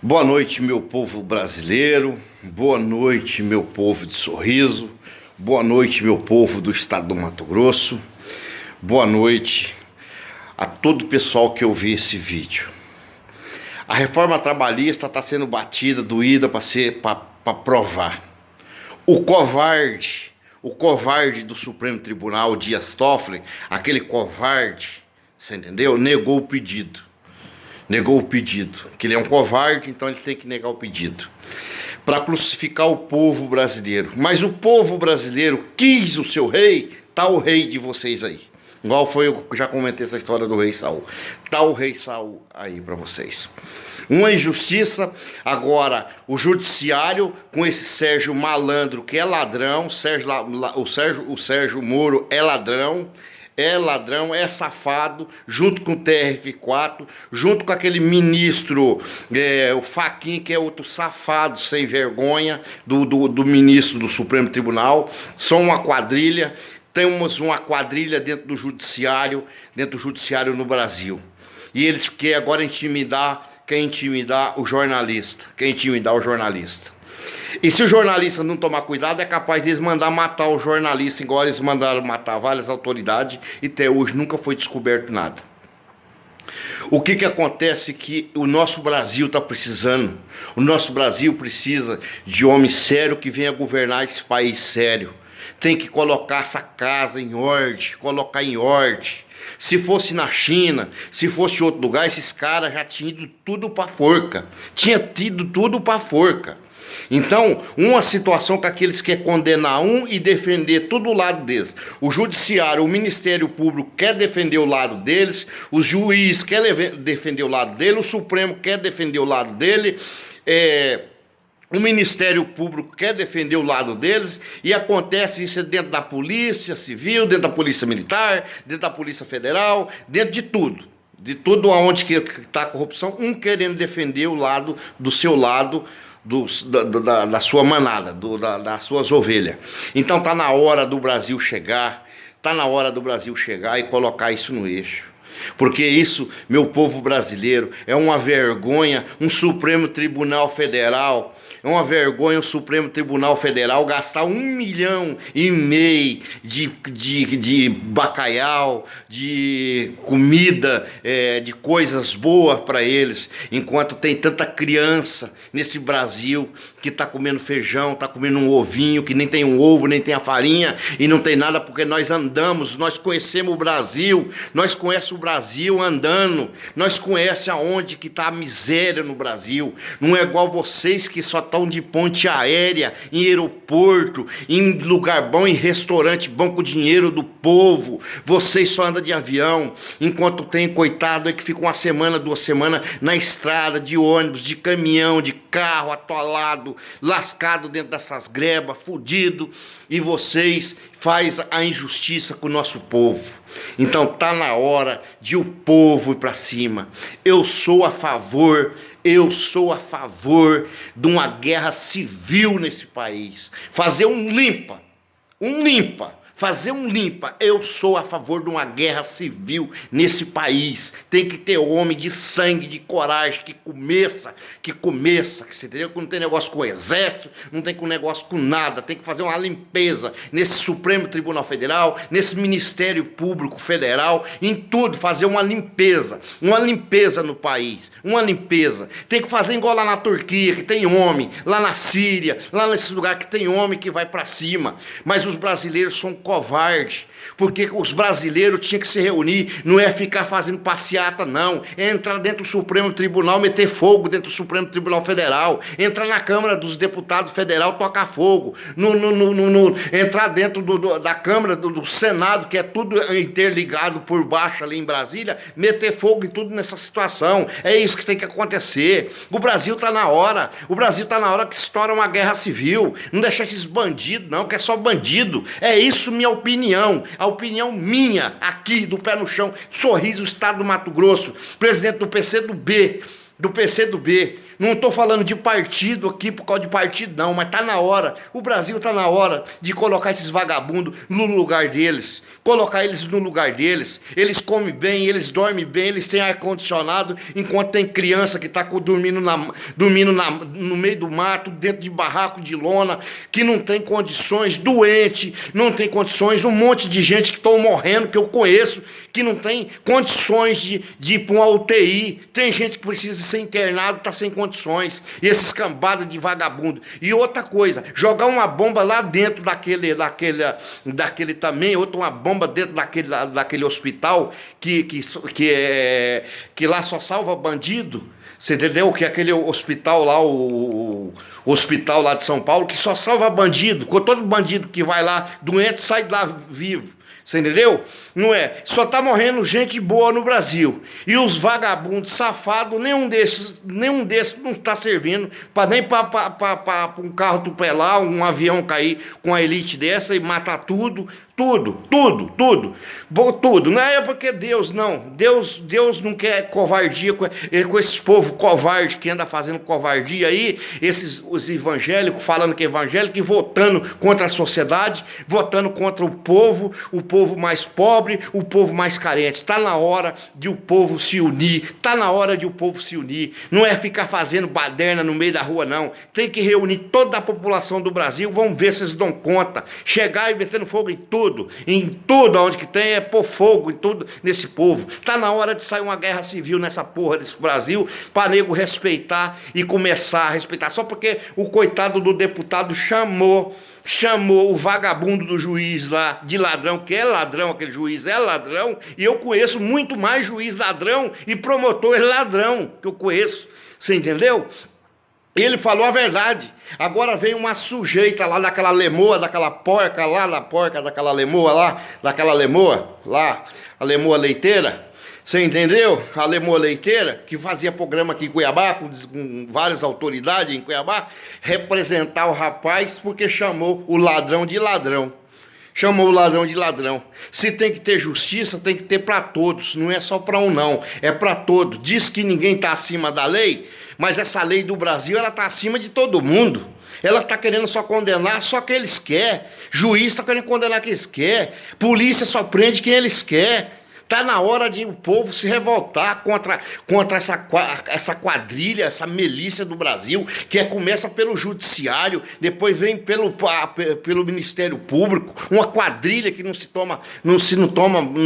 Boa noite, meu povo brasileiro. Boa noite, meu povo de Sorriso. Boa noite, meu povo do estado do Mato Grosso. Boa noite a todo o pessoal que ouviu esse vídeo. A reforma trabalhista está sendo batida, doída para provar. O covarde do Supremo Tribunal, Dias Toffoli, aquele covarde, você entendeu? Negou o pedido. Que ele é um covarde, então ele tem que negar o pedido para crucificar o povo brasileiro. Mas o povo brasileiro quis o seu rei, tá o rei de vocês aí. Igual foi, eu já comentei essa história do rei Saul. Tá o rei Saul aí para vocês. Uma injustiça. Agora, o judiciário com esse Sérgio Malandro, que é ladrão, o Sérgio Moro é ladrão, é safado, junto com o TRF4, junto com aquele ministro, o Fachin, que é outro safado, sem vergonha, do ministro do Supremo Tribunal. São uma quadrilha. Temos uma quadrilha dentro do judiciário no Brasil. E eles querem agora quer intimidar o jornalista. E se o jornalista não tomar cuidado, é capaz deles mandar matar o jornalista, igual eles mandaram matar várias autoridades, e até hoje nunca foi descoberto nada. O que acontece que o nosso Brasil está precisando? O nosso Brasil precisa de homem sério que venha governar esse país sério. Tem que colocar essa casa em ordem, colocar em ordem. Se fosse na China, se fosse em outro lugar, esses caras já tinham ido tudo para forca. Então, uma situação que aqueles querem condenar um e defender todo o lado deles. O judiciário, o Ministério Público quer defender o lado deles, o juiz quer defender o lado dele, o Supremo quer defender o lado dele, o Ministério Público quer defender o lado deles, e acontece isso dentro da Polícia Civil, dentro da Polícia Militar, dentro da Polícia Federal, dentro de tudo. De tudo onde que está a corrupção, um querendo defender o lado do seu lado, da sua manada, das suas ovelhas. Então tá na hora do Brasil chegar, e colocar isso no eixo. Porque isso, meu povo brasileiro, é uma vergonha, um Supremo Tribunal Federal. É uma vergonha o Supremo Tribunal Federal gastar 1,5 milhão de bacalhau, de comida, de coisas boas para eles, enquanto tem tanta criança nesse Brasil que está comendo feijão, está comendo um ovinho, que nem tem um ovo, nem tem a farinha, e não tem nada, porque nós conhecemos o Brasil, nós conhecemos o Brasil andando, nós conhecemos aonde que está a miséria no Brasil. Não é igual vocês que só estão de ponte aérea, em aeroporto, em lugar bom, em restaurante bom com dinheiro do povo. Vocês só andam de avião, enquanto tem coitado aí que fica 1 semana, 2 semanas na estrada, de ônibus, de caminhão, de carro, atolado, lascado dentro dessas grebas, fudido, e vocês faz a injustiça com o nosso povo. Então tá na hora de o povo ir para cima. Eu sou a favor de uma guerra civil nesse país. Fazer um limpa. Eu sou a favor de uma guerra civil nesse país. Tem que ter homem de sangue, de coragem, que começa, que você entendeu? Que não tem negócio com o exército, não tem negócio com nada. Tem que fazer uma limpeza nesse Supremo Tribunal Federal, nesse Ministério Público Federal, em tudo, fazer uma limpeza no país, Tem que fazer igual lá na Turquia, que tem homem, lá na Síria, lá nesse lugar que tem homem que vai para cima. Mas os brasileiros são covarde, porque os brasileiros tinham que se reunir, não é ficar fazendo passeata, não, é entrar dentro do Supremo Tribunal, meter fogo dentro do Supremo Tribunal Federal, entrar na Câmara dos Deputados Federal, tocar fogo, entrar dentro da Câmara, do Senado, que é tudo interligado por baixo ali em Brasília, meter fogo em tudo nessa situação. É isso que tem que acontecer. O Brasil tá na hora que estoura uma guerra civil, não deixar esses bandidos, não, que é só bandido. É isso, minha opinião, a opinião minha, aqui, do pé no chão, Sorriso, estado do Mato Grosso, presidente do PCdoB, do PCdoB. Não estou falando de partido aqui por causa de partido, não, mas está na hora. O Brasil está na hora de colocar esses vagabundos no lugar deles. Colocar eles no lugar deles. Eles comem bem, eles dormem bem, eles têm ar-condicionado, enquanto tem criança que está dormindo no meio do mato, dentro de barraco de lona, que não tem condições, doente, não tem condições, um monte de gente que estão morrendo, que eu conheço, que não tem condições de ir para uma UTI. Tem gente que precisa ser internado, está sem condições. E esses cambadas de vagabundo. E outra coisa, jogar uma bomba lá dentro daquele também, outra uma bomba dentro daquele hospital que lá só salva bandido. Você entendeu? Que é aquele hospital lá, o hospital lá de São Paulo, que só salva bandido. Todo bandido que vai lá doente sai de lá vivo. Você entendeu? Não é? Só tá morrendo gente boa no Brasil. E os vagabundos safados, nenhum desses não tá servindo nem para um carro atropelar, um avião cair com a elite dessa e matar tudo. Tudo. Não é porque Deus, não. Deus não quer covardia com esse povo covarde que anda fazendo covardia aí, os evangélicos falando que é evangélico e votando contra a sociedade, votando contra o povo mais pobre, o povo mais carente. Está na hora de o povo se unir. Não é ficar fazendo baderna no meio da rua, não. Tem que reunir toda a população do Brasil. Vamos ver se eles dão conta. Chegar e metendo fogo em tudo onde que tem, pôr fogo em tudo nesse povo. Tá na hora de sair uma guerra civil nessa porra desse Brasil, para nego respeitar e começar a respeitar. Só porque o coitado do deputado chamou o vagabundo do juiz lá de ladrão, que é ladrão, aquele juiz é ladrão, e eu conheço muito mais juiz ladrão e promotor ladrão que eu conheço. Você entendeu? Ele falou a verdade. Agora veio uma sujeita lá daquela lemoa, daquela porca lá, daquela lemoa lá, a lemoa leiteira. Você entendeu? A lemoa leiteira, que fazia programa aqui em Cuiabá, com várias autoridades em Cuiabá, representar o rapaz porque chamou o ladrão de ladrão. Se tem que ter justiça, tem que ter para todos, não é só para um não, é para todos. Diz que ninguém está acima da lei, mas essa lei do Brasil, ela está acima de todo mundo. Ela está querendo só condenar só quem eles querem. Juiz está querendo condenar quem eles querem. Polícia só prende quem eles querem. Está na hora de o povo se revoltar contra essa quadrilha, essa milícia do Brasil, que começa pelo judiciário, depois vem pelo Ministério Público, uma quadrilha que não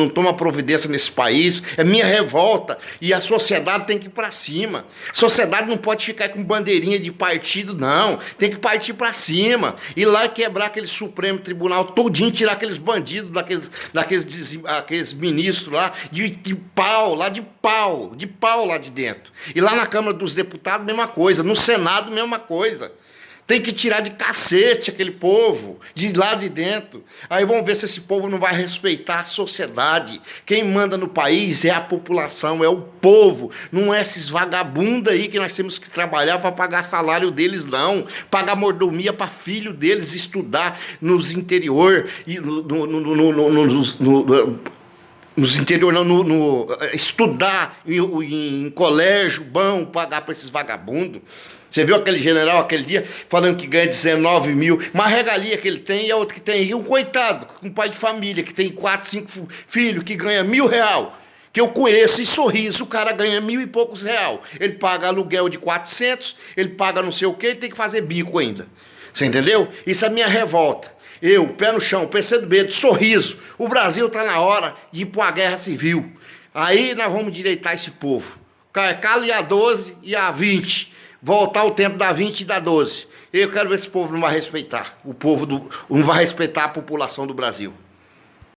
toma providência nesse país. É minha revolta. E a sociedade tem que ir para cima. A sociedade não pode ficar com bandeirinha de partido, não. Tem que partir para cima. Ir lá e quebrar aquele Supremo Tribunal todinho, tirar aqueles bandidos, aqueles ministros lá de pau lá de dentro. E lá na Câmara dos Deputados, mesma coisa. No Senado, mesma coisa. Tem que tirar de cacete aquele povo, de lá de dentro. Aí vamos ver se esse povo não vai respeitar a sociedade. Quem manda no país é a população, é o povo. Não é esses vagabundos aí que nós temos que trabalhar para pagar salário deles, não. Pagar mordomia para filho deles estudar nos interior e nos interior, estudar em colégio bom, pagar para esses vagabundos. Você viu aquele general aquele dia falando que ganha 19 mil, uma regalia que ele tem e a outra que tem. E um coitado, um pai de família que tem 4, 5 filhos que ganha R$1.000, que eu conheço e Sorriso, o cara ganha 1.000 e poucos real. Ele paga aluguel de 400, ele paga não sei o que, ele tem que fazer bico ainda. Você entendeu? Isso é minha revolta. Eu, pé no chão, PCdoB, Sorriso. O Brasil está na hora de ir para uma guerra civil. Aí nós vamos direitar esse povo. Cala e a 12 e a 20. Voltar o tempo da 20 e da 12. Eu quero ver se esse povo não vai respeitar. Não vai respeitar a população do Brasil.